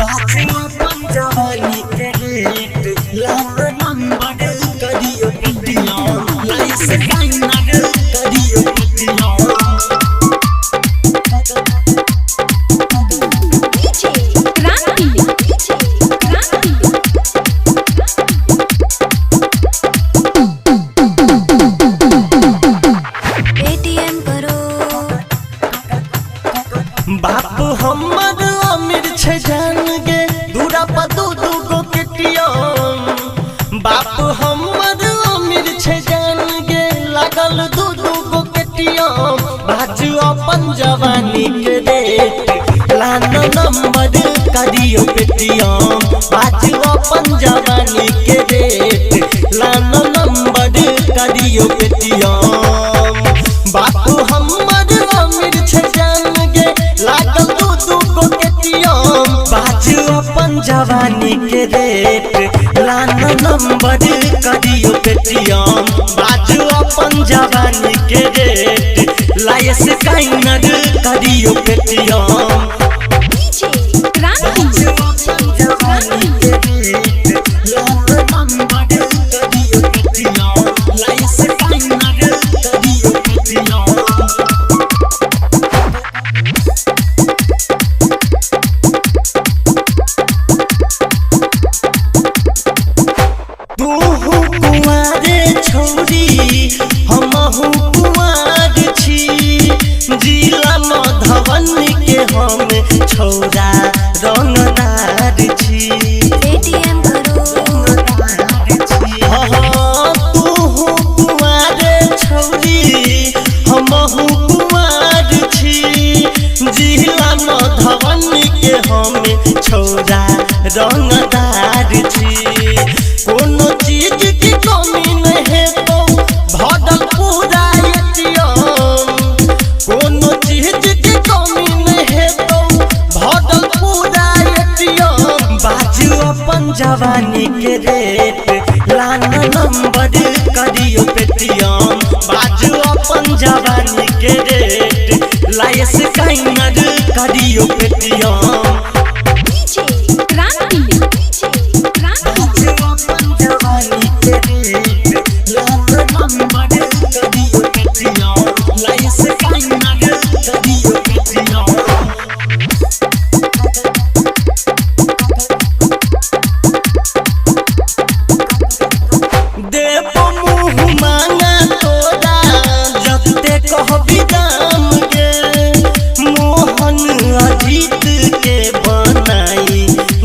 बाजू अपन जवानी के रेट लाल नंबर करियो पिटिया लाइस फाइनल करियो पिटिया बाप हमर अमीर छे जान गे दूरा पर दू गो केटियम बाप हमर अमीर छे जान गे लागल दू गो केटियम बाजू अपन जवानी के रेट लान नंबर करियो पेटियम बाजू अपन जवानी के रेट लान नंबर करियो पेटियम बाप हमर अमीर छे जान गे लागल दू गो केटियम बाजू अपन जवानी के रेट लान नंबर करियो पेटियम बाजू अपन जवानी के रेट लाइस काइनर करियो पेटियम हमहु कुमार छी जिला मधवन के हम छौरा रंगदार छी एटीएम करो तू कुमार छौरी हमहु कुमार छी जिला मधवन के हम छौरा रंगदार छी कोनो चीज की कमी नहीं है तो भरल पूरा एटीएम कोनो चीज की कमी नहीं है तो भरल पूरा एटीएम बाजू अपन जवानी के रेट लान नंबर करियो पेटियम बाजू अपन जवानी के रेट लाइस काइनर करियो पेटियम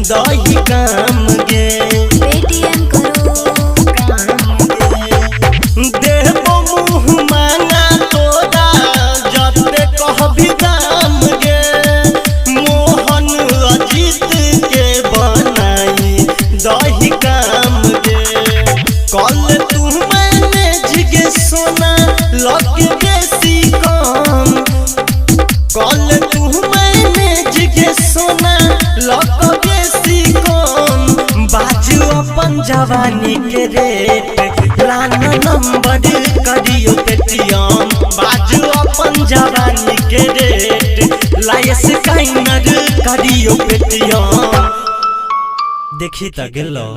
दही काम गे एटीएम करो देबो मुँह मांगा तोरा जते कहबी दाम गे मोहन अजीत के बनाई दही काम गे कल तू मैनेज गे सोना लगे बेसी कम कल तू मैनेज गे सोना लगे बाजू अपन जवानी के रेट लान नंबर करियो पेटियम बाजू अपन जवानी के रेट लाइस काइनर करियो पेटियम देखी त गेलो।